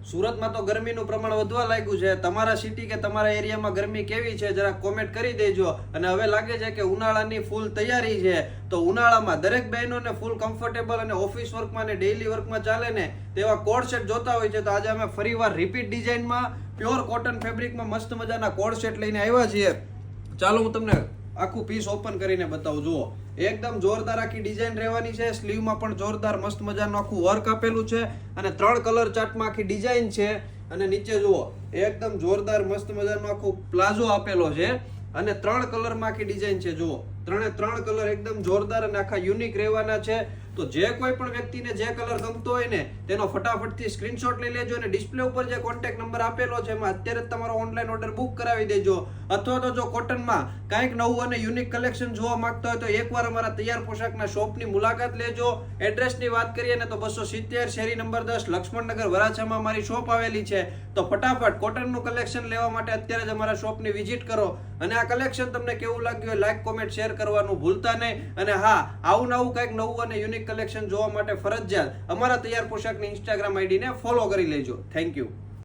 સુરતમાં તો ગરમીનું પ્રમાણ વધવા લાગ્યું છે. તમારા સિટી કે તમારા એરિયામાં ગરમી કેવી છે જરા કોમેન્ટ કરી દેજો. અને હવે લાગે છે કે ઉનાળાની ફૂલ તૈયારી છે, તો ઉનાળામાં દરેક બહેનોને ફૂલ કમ્ફર્ટેબલ અને ઓફિસ વર્કમાં અને ડેઇલી વર્કમાં ચાલે ને તેવા કોડ સેટ જોતા હોય છે. તો આજે અમે ફરીવાર રિપીટ ડિઝાઇનમાં પ્યોર કોટન ફેબ્રિકમાં મસ્ત મજાના કોડ સેટ લઈને આવ્યા છીએ. ચાલો હું તમને આખું પીસ ઓપન કરીને બતાવું. જુઓ, એકદમ જોરદાર આખી ડિઝાઇન રહેવાની છે. સ્લીવમાં પણ જોરદાર મસ્ત મજાનું આખું વર્ક આપેલું છે અને 3 કલર ચાર્ટમાં આખી ડિઝાઇન છે. અને નીચે જુઓ, એકદમ જોરદાર મસ્ત મજાનો આખો પ્લાઝો આપેલો છે અને 3 કલરમાં આખી ડિઝાઇન છે. જુઓ, 3 કલર એકદમ જોરદાર અને આખા યુનિક રહેવાના છે. તો જે કોઈ પણ વ્યક્તિને જે કલર ગમતો હોય ને તેનો ફટાફટથી સ્ક્રીનશોટ લઈ લેજો અને ડિસ્પ્લે ઉપર જે કોન્ટેક્ટ નંબર આપેલો છે એમાં અત્યારે જ તમારો ઓનલાઈન ઓર્ડર બુક કરાવી દેજો. અથવા તો જો કોટનમાં કાંઈક નવું અને યુનિક કલેક્શન જોવા માંગતા હોય તો એકવાર અમારા તૈયાર પોશાકના શોપની મુલાકાત લેજો. એડ્રેસની વાત કરીએ ને તો 270 શેરી નંબર 10 લક્ષ્મણનગર વરાછામાં મારી શોપ આવેલી છે. તો ફટાફટ કોટનનું કલેક્શન લેવા માટે અત્યારે જ અમારા શોપની વિઝિટ કરો. અને આ કલેક્શન તમને કેવું લાગ્યું હોય લાઈક કોમેન્ટ શેર કરવાનું ભૂલતા નહીં. અને હા, આવું કંઈક નવું અને યુનિક કલેક્શન જોવા માટે ફરજિયાત અમારા તૈયાર પોશાકની ઇન્સ્ટાગ્રામ આઈડીને ફોલો કરી લેજો. Thank you.